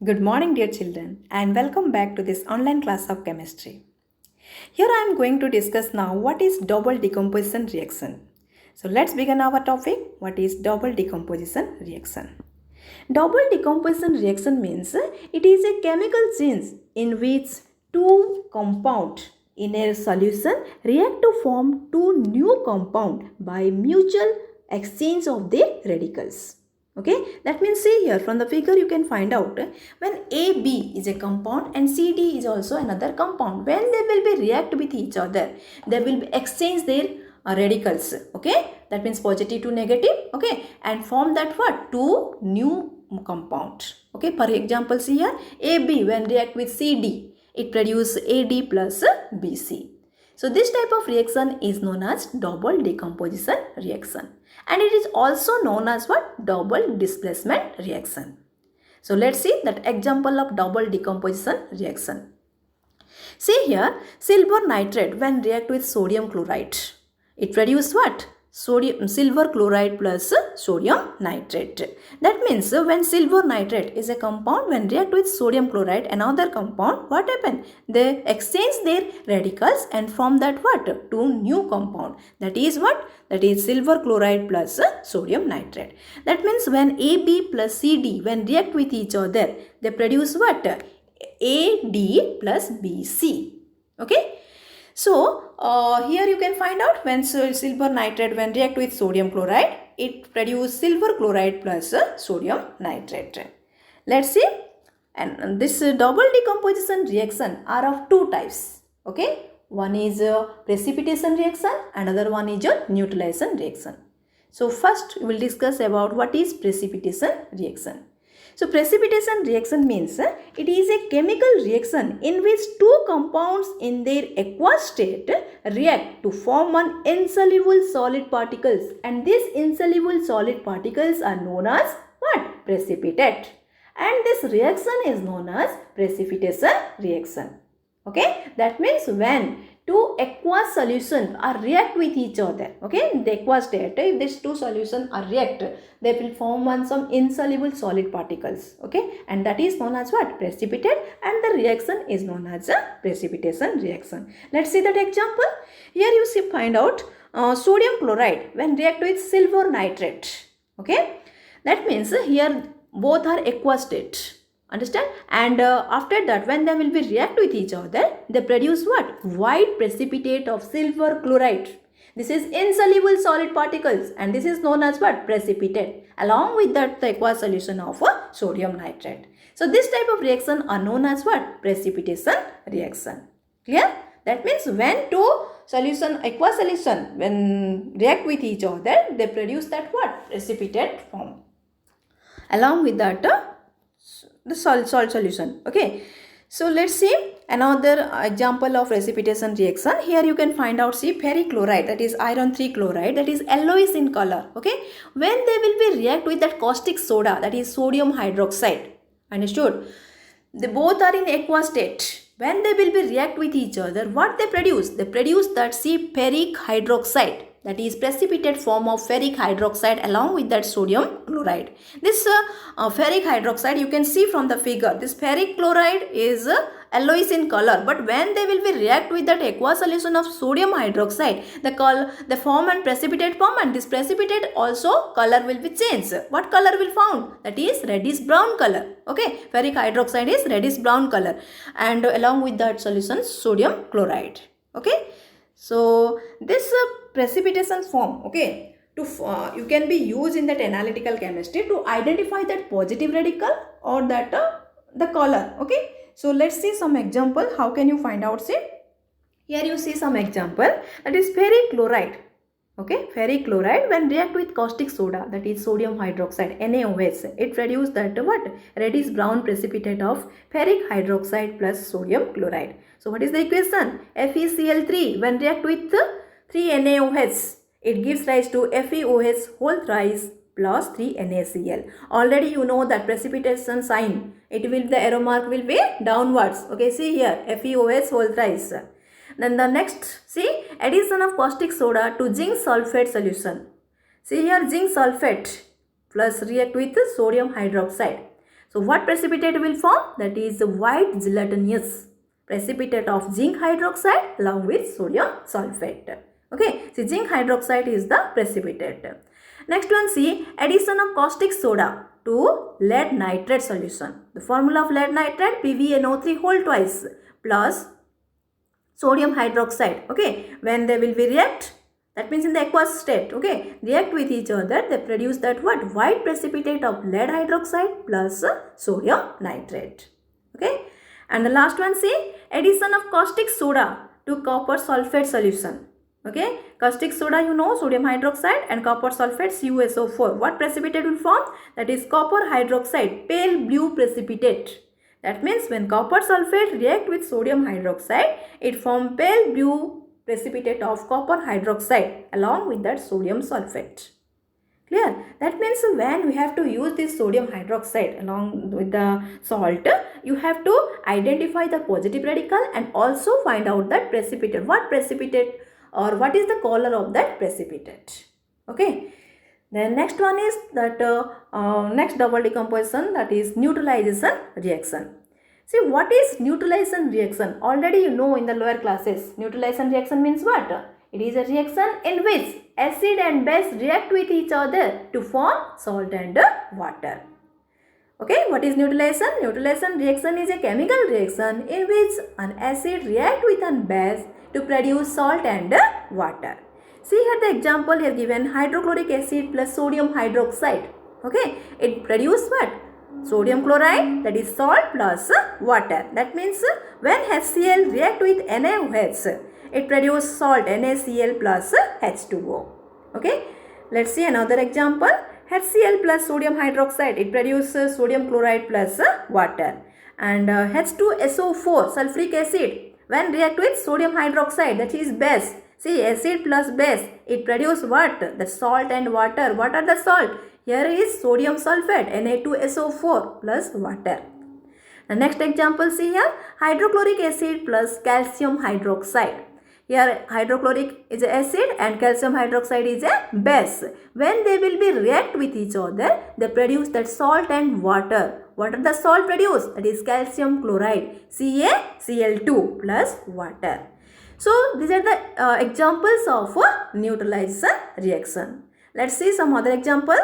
Good morning, dear children, and welcome back to this online class of chemistry. Here I am going to discuss now what is double decomposition reaction. So let's begin our topic. What is double decomposition reaction? Double decomposition reaction means it is a chemical change in which two compounds in a solution react to form two new compounds by mutual exchange of their radicals. Okay, that means see here from the figure you can find out when AB is a compound and CD is also another compound. When they will be react with each other, they will exchange their radicals. Okay, that means positive to negative. Okay, and form that what? Two new compound. Okay, for example, see here AB when react with CD, it produce AD plus BC. So this type of reaction is known as double decomposition reaction, and it is also known as what? Double displacement reaction. So let's see that example of double decomposition reaction. See here silver nitrate when react with sodium chloride, it produces what? Silver chloride plus sodium nitrate. That means when silver nitrate is a compound, when react with sodium chloride, another compound, what happen? They exchange their radicals and form that what? Two new compound. That is what? That is silver chloride plus sodium nitrate. That means when AB plus CD, when react with each other, they produce what? AD plus BC. Okay. So, here you can find out when silver nitrate when react with sodium chloride, it produces silver chloride plus sodium nitrate. Let's see. And this double decomposition reaction are of two types. Okay. One is precipitation reaction, another one is a neutralization reaction. So, first we will discuss about what is precipitation reaction. So precipitation reaction means it is a chemical reaction in which two compounds in their aqueous state react to form an insoluble solid particles, and these insoluble solid particles are known as what? Precipitate, and this reaction is known as precipitation reaction. Okay, that means when two aqueous solutions are react with each other, okay, in the aqueous state, if these two solutions are react, they will form on some insoluble solid particles, okay, and that is known as what? Precipitate, and the reaction is known as a precipitation reaction. Let's see that example. Here you see find out sodium chloride when react with silver nitrate, okay, that means here both are aqueous state. Understand? And after that when they will be react with each other, they produce what? White precipitate of silver chloride. This is insoluble solid particles, and this is known as what? Precipitate. Along with that the aqueous solution of sodium nitrate. So this type of reaction are known as what? Precipitation reaction. Clear? That means when two solution, aqueous solution, when react with each other, they produce that what? Precipitate form. Along with that the salt solution. Okay, so let's see another example of precipitation reaction. Here you can find out, see ferric chloride, that is iron 3 chloride, that is yellowish in color. Okay, when they will be react with that caustic soda, that is sodium hydroxide. Understood? They both are in aqueous state. When they will be react with each other, what they produce? They produce that, see, ferric hydroxide, that is precipitate form of ferric hydroxide along with that sodium chloride. This ferric hydroxide you can see from the figure. This ferric chloride is yellowish in color, but when they will be react with that aqueous solution of sodium hydroxide, the form and precipitate form, and this precipitate also color will be changed. What color will found? That is reddish brown color. Okay, ferric hydroxide is reddish brown color, and along with that solution sodium chloride. Okay, so this precipitation form, okay, to you can be used in that analytical chemistry to identify that positive radical or that the color. Okay, so let's see some example. How can you find out? See, here you see some example, that is ferric chloride. Okay, ferric chloride when react with caustic soda, that is sodium hydroxide, NaOH, it produces that what? Reddish brown precipitate of ferric hydroxide plus sodium chloride. So what is the equation? FeCl3 when react with 3NaOH, it gives rise to FeOH whole thrice plus 3NaCl. Already you know that precipitation sign, it will, the arrow mark will be downwards. Okay, see here FeOH whole thrice. Then the next, see, addition of caustic soda to zinc sulfate solution. See here zinc sulfate plus react with sodium hydroxide. So what precipitate will form? That is white gelatinous precipitate of zinc hydroxide along with sodium sulfate. Okay, so zinc hydroxide is the precipitate. Next one, see, addition of caustic soda to lead nitrate solution. The formula of lead nitrate, PbNO3 whole twice plus sodium hydroxide. Okay, when they will be react, that means in the aqueous state, okay, react with each other, they produce that what? White precipitate of lead hydroxide plus sodium nitrate. Okay, and the last one, see, addition of caustic soda to copper sulfate solution. Okay, caustic soda, you know, sodium hydroxide and copper sulfate, CuSO4. What precipitate will form? That is copper hydroxide, pale blue precipitate. That means when copper sulfate react with sodium hydroxide, it form pale blue precipitate of copper hydroxide along with that sodium sulfate. Clear? That means when we have to use this sodium hydroxide along with the salt, you have to identify the positive radical and also find out that precipitate. What precipitate or what is the color of that precipitate? Okay. The next one is that next double decomposition, that is neutralization reaction. See, what is neutralization reaction? Already you know in the lower classes. Neutralization reaction means what? It is a reaction in which acid and base react with each other to form salt and water. Okay, what is neutralization? Neutralization reaction is a chemical reaction in which an acid react with a base to produce salt and water. See here the example here given, hydrochloric acid plus sodium hydroxide. Okay, it produce what? Sodium chloride, that is salt plus water. That means when HCl react with NaOH, it produce salt NaCl plus H2O. Okay, let's see another example. HCl plus sodium hydroxide, it produces sodium chloride plus water. And H2SO4, sulfuric acid, when react with sodium hydroxide, that is base. See, acid plus base, it produce what? The salt and water. What are the salt? Here is sodium sulfate, Na2SO4 plus water. The next example, see here, hydrochloric acid plus calcium hydroxide. Here hydrochloric is an acid and calcium hydroxide is a base. When they will be react with each other, they produce that salt and water. What are the salt produce? That is calcium chloride, CaCl2 plus water. So these are the examples of neutralization reaction. Let's see some other example.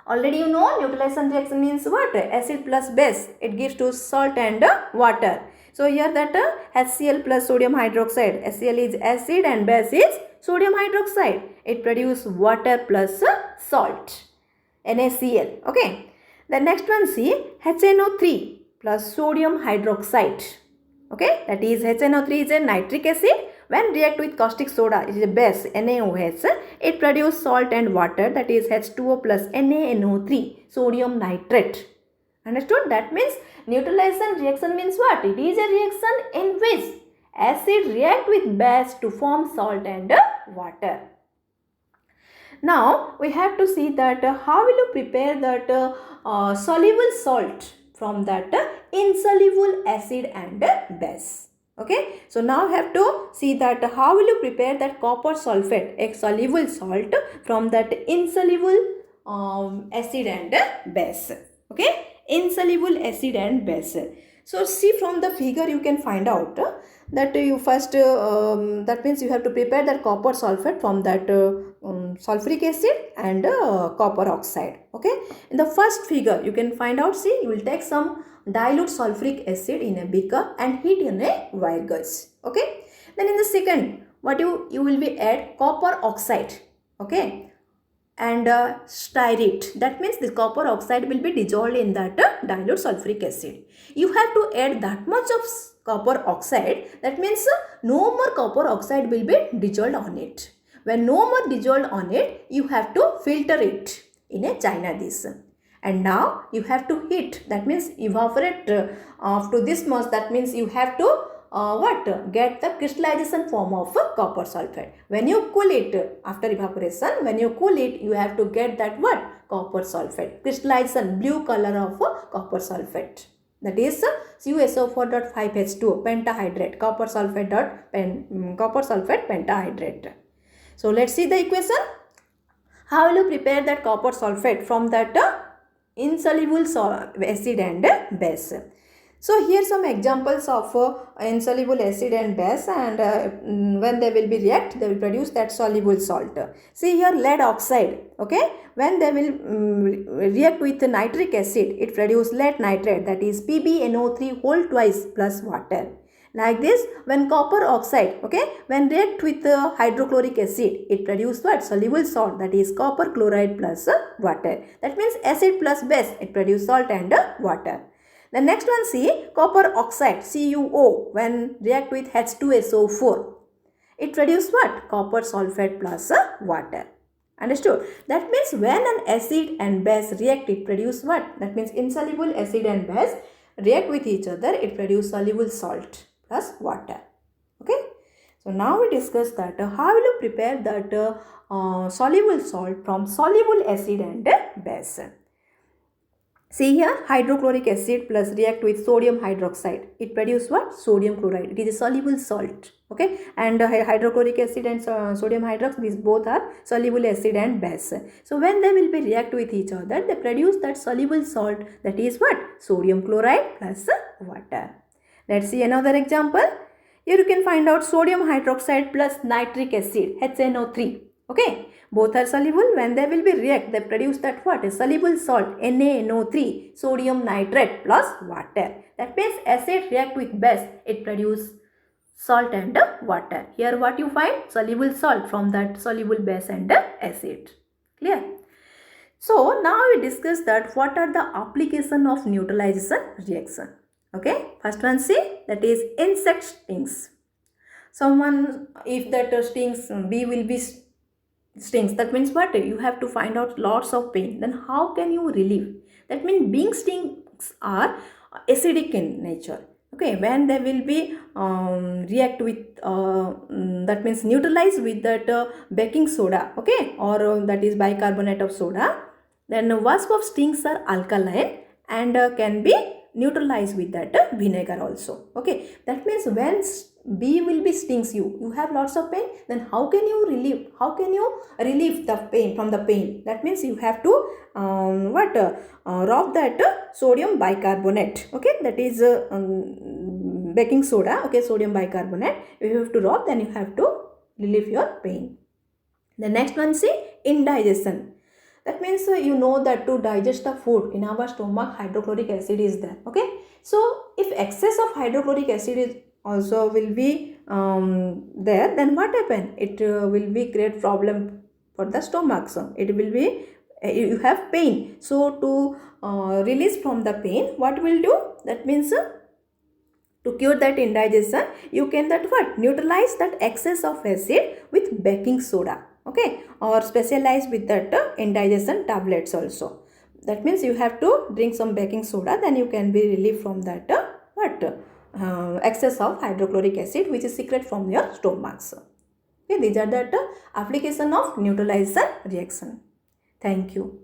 Already you know neutralization reaction means what? Acid plus base. It gives to salt and water. So here that HCl plus sodium hydroxide. HCl is acid and base is sodium hydroxide. It produces water plus salt, NaCl. Okay. The next one, see, HNO3 plus sodium hydroxide. Okay, that is HNO3 is a nitric acid. When react with caustic soda, it is a base, NaOH, it produces salt and water, that is H2O plus NaNO3, sodium nitrate. Understood? That means neutralization reaction means what? It is a reaction in which acid react with base to form salt and water. Now, we have to see that how will you prepare that soluble salt from that insoluble acid and base. Okay, so now we have to see that how will you prepare that copper sulfate, a soluble salt from that insoluble acid and base. Okay, insoluble acid and base. So see from the figure you can find out that you first that means you have to prepare that copper sulfate from that sulfuric acid and copper oxide. Okay, in the first figure you can find out, see, you will take some dilute sulfuric acid in a beaker and heat in a wire gauge. Okay, then in the second, what you will be add copper oxide. Okay, and stearate. That means the copper oxide will be dissolved in that dilute sulfuric acid. You have to add that much of copper oxide. That means no more copper oxide will be dissolved on it. When no more dissolved on it, you have to filter it in a china dish. And now you have to heat. That means evaporate up to this much. That means you have to get the crystallization form of copper sulfate. When you cool it after evaporation, when you cool it, you have to get that what? Copper sulfate. Crystallization, blue color of copper sulfate. That is CuSO4.5H2O pentahydrate, copper sulfate pentahydrate. So let's see the equation. How will you prepare that copper sulfate from that insoluble acid and base. So here some examples of insoluble acid and base, and when they will be react, they will produce that soluble salt. See here lead oxide, okay, when they will react with nitric acid, it produce lead nitrate, that is PbNO3 whole twice plus water. Like this, when copper oxide, okay, when react with hydrochloric acid, it produce what? Soluble salt, that is copper chloride plus water. That means acid plus base, it produce salt and water. The next one, see, copper oxide, CuO, when react with H2SO4, it produce what? Copper sulfate plus water. Understood? That means when an acid and base react, it produce what? That means insoluble acid and base react with each other, it produce soluble salt plus water. Okay. So now we discuss that how will you prepare that soluble salt from soluble acid and base. See here, hydrochloric acid plus react with sodium hydroxide. It produces what? Sodium chloride. It is a soluble salt. Okay. And hydrochloric acid and sodium hydroxide, these both are soluble acid and base. So when they will be react with each other, they produce that soluble salt, that is what? Sodium chloride plus water. Let's see another example. Here you can find out sodium hydroxide plus nitric acid, HNO3. Okay. Both are soluble. When they will be react, they produce that what? A soluble salt, NaNO3, sodium nitrate plus water. That means acid react with base, it produce salt and water. Here what you find? Soluble salt from that soluble base and acid. Clear? So now we discuss that what are the application of neutralization reaction. Okay. First one, see, that is insect stings. Someone, if that stings, bee will be stings, that means what? You have to find out lots of pain. Then how can you relieve? That means being stings are acidic in nature. Okay, when they will be react with that means neutralize with that baking soda, okay, or that is bicarbonate of soda, then wasp of stings are alkaline and can be neutralized with that vinegar also. Okay, that means when bee will be stings you, you have lots of pain, then how can you relieve? How can you relieve the pain from the pain? That means you have to rub that sodium bicarbonate, okay, that is baking soda, okay, sodium bicarbonate. If you have to rub, then you have to relieve your pain. The next one, see, indigestion. That means you know that to digest the food in our stomach, hydrochloric acid is there. Okay. So if excess of hydrochloric acid is also will be there, then what happen? It will be great problem for the stomach. So it will be you have pain. So to release from the pain, what will do? That means to cure that indigestion, you can that what? Neutralize that excess of acid with baking soda. Okay, or specialize with that indigestion tablets also. That means you have to drink some baking soda, then you can be relieved from that excess of hydrochloric acid which is secret from your stomachs. Okay, these are the application of neutralization reaction. Thank you.